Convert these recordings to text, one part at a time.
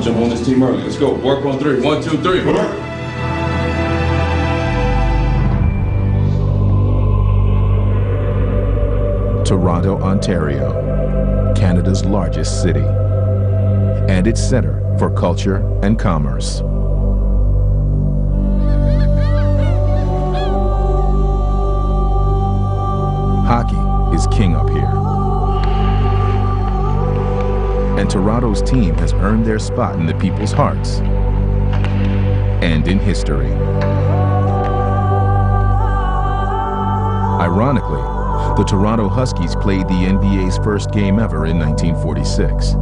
want to jump on this team early. Let's go. Work on three. 1, 2, 3. Work. Toronto, Ontario, Canada's largest city, and its center for culture and commerce. Hockey is king up here. And Toronto's team has earned their spot in the people's hearts and in history. Ironically, the Toronto Huskies played the NBA's first game ever in 1946.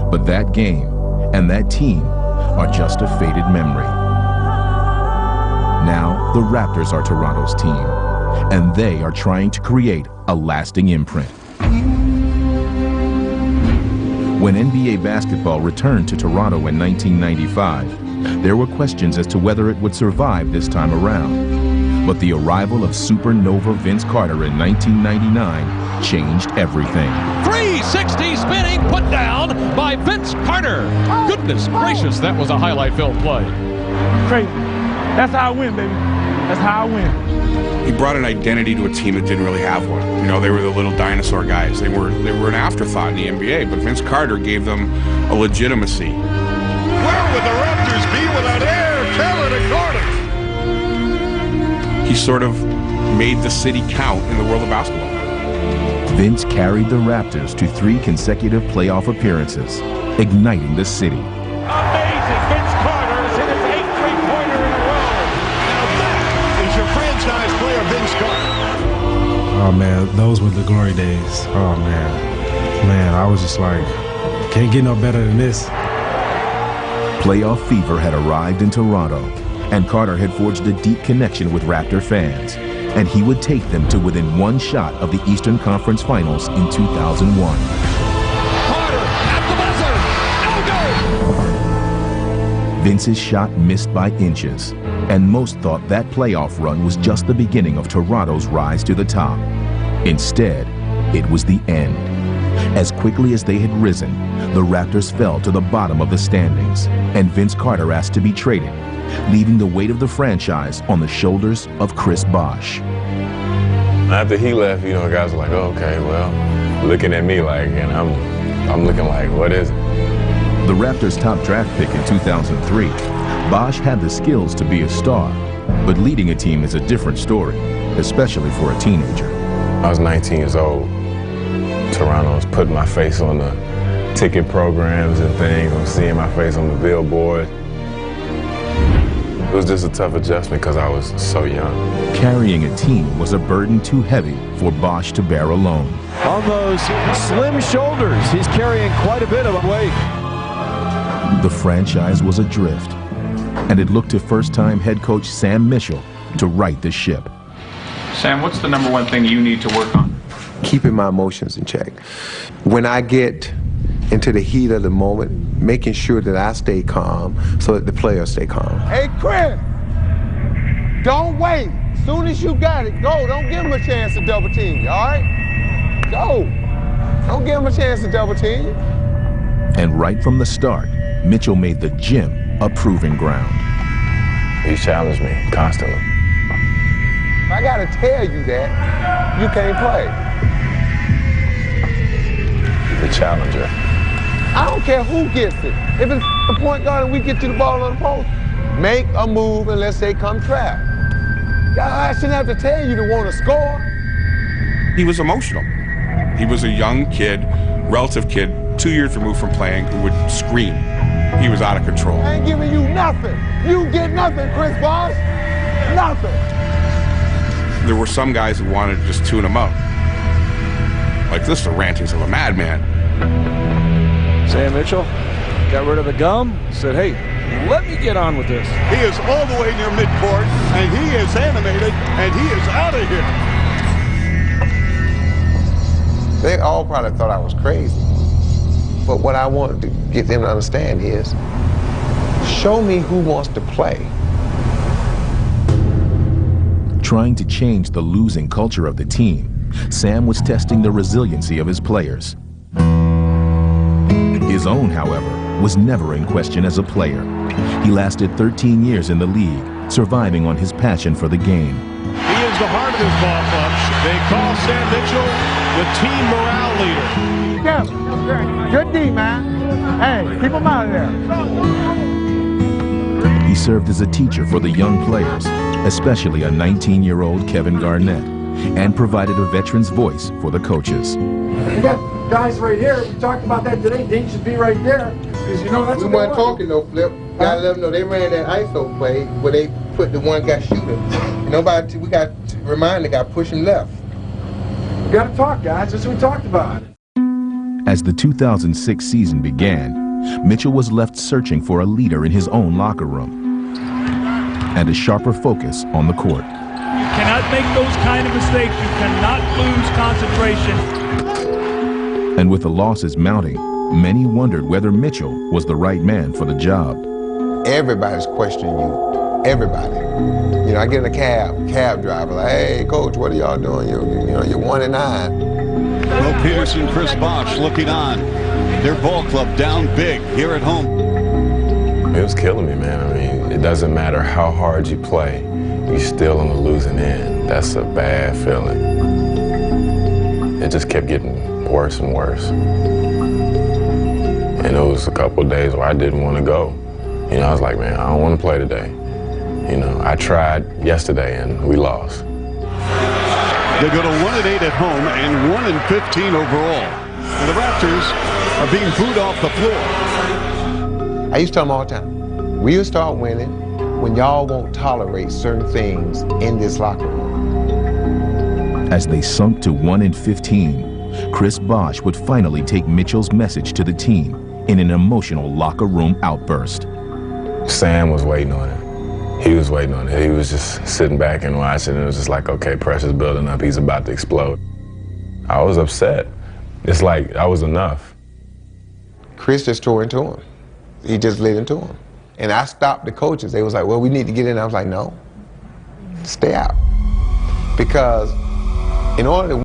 But that game and that team are just a faded memory. Now, the Raptors are Toronto's team, and they are trying to create a lasting imprint. When NBA basketball returned to Toronto in 1995, there were questions as to whether it would survive this time around. But the arrival of supernova Vince Carter in 1999 changed everything. 360 spinning put down by Vince Carter. Goodness gracious, that was a highlight film play. Crazy. That's how I win, baby. That's how I win. He brought an identity to a team that didn't really have one. You know, they were the little dinosaur guys. They were an afterthought in the NBA, but Vince Carter gave them a legitimacy. Where would the Raptors be without Air, Taylor, and Carter? He sort of made the city count in the world of basketball. Vince carried the Raptors to 3 consecutive playoff appearances, igniting the city. Amazing. Vince Carter has hit his 8th three-pointer in a row. Now that is your franchise player, Vince Carter. Oh, man, those were the glory days. Oh, man. Man, I was just like, can't get no better than this. Playoff fever had arrived in Toronto, and Carter had forged a deep connection with Raptor fans, and he would take them to within 1 shot of the Eastern Conference Finals in 2001. Carter at the buzzer. No go. Vince's shot missed by inches, and most thought that playoff run was just the beginning of Toronto's rise to the top. Instead, it was the end. As quickly as they had risen, the Raptors fell to the bottom of the standings, and Vince Carter asked to be traded, leaving the weight of the franchise on the shoulders of Chris Bosh. After he left, you know, guys were like, oh, okay, well, looking at me like, and I'm looking like, what is it? The Raptors' top draft pick in 2003, Bosh had the skills to be a star, but leading a team is a different story, especially for a teenager. I was 19 years old. Toronto was putting my face on the ticket programs and things. I'm seeing my face on the billboard. It was just a tough adjustment because I was so young. Carrying a team was a burden too heavy for Bosh to bear alone. On those slim shoulders, he's carrying quite a bit of weight. The franchise was adrift, and it looked to first-time head coach Sam Mitchell to right the ship. Sam, what's the #1 thing you need to work on? Keeping my emotions in check. When I get into the heat of the moment, making sure that I stay calm so that the players stay calm. Hey, Chris, don't wait. As soon as you got it, go. Don't give him a chance to double team you, all right? Go. Don't give him a chance to double team you. And right from the start, Mitchell made the gym a proving ground. He challenged me constantly. If I gotta tell you that, you can't play. He's a challenger. I don't care who gets it. If it's a point guard and we get to the ball on the post, make a move and let's say come trap. I shouldn't have to tell you to want to score. He was emotional. He was a young kid, relative kid, 2 years removed from playing, who would scream. He was out of control. I ain't giving you nothing. You get nothing, Chris Bosh. Nothing. There were some guys who wanted to just tune him up. Like, this is the rantings of a madman. Sam Mitchell got rid of the gum, said, hey, let me get on with this. He is all the way near midcourt, and he is animated, and he is out of here. They all probably thought I was crazy. But what I wanted to get them to understand is, show me who wants to play. Trying to change the losing culture of the team, Sam was testing the resiliency of his players. His own, however, was never in question as a player. He lasted 13 years in the league, surviving on his passion for the game. He is the heart of this ball club. They call Sam Mitchell the team morale leader. Yeah, good D, man. Hey, keep him out of there. He served as a teacher for the young players, especially a 19-year-old Kevin Garnett, and provided a veteran's voice for the coaches. You got guys right here. We talked about that today. Dean should be right there. Because you know that's we weren't talking no Flip. Gotta let them know they ran that ISO play where they put the one guy shooting. Nobody, we got to remind the guy push him left. We got to talk, guys. That's what we talked about. As the 2006 season began, Mitchell was left searching for a leader in his own locker room and a sharper focus on the court. You cannot make those kind of mistakes. You cannot lose concentration. And with the losses mounting, many wondered whether Mitchell was the right man for the job. Everybody's questioning you. Everybody. You know, I get in a cab driver, like, hey, coach, what are y'all doing? You're 1-9. Will Peterson, Chris Bosh looking on. Their ball club down big here at home. It was killing me, man. I mean, it doesn't matter how hard you play, you're still on the losing end. That's a bad feeling. It just kept getting worse and worse. And it was a couple of days where I didn't want to go. You know, I was like, man, I don't want to play today. You know, I tried yesterday and we lost. They go to 1-8 at home and 1-15 overall. And the Raptors are being booed off the floor. I used to tell them all the time, we'll start winning when y'all won't tolerate certain things in this locker room. As they sunk to 1-15, Chris Bosh would finally take Mitchell's message to the team in an emotional locker room outburst. Sam was waiting on it. He was waiting on it. He was just sitting back and watching. It was just like, okay, pressure's building up. He's about to explode. I was upset. It's like I was enough. Chris just tore into him. He just lit into him. And I stopped the coaches. They was like, well, we need to get in. I was like, no, stay out. Because in order to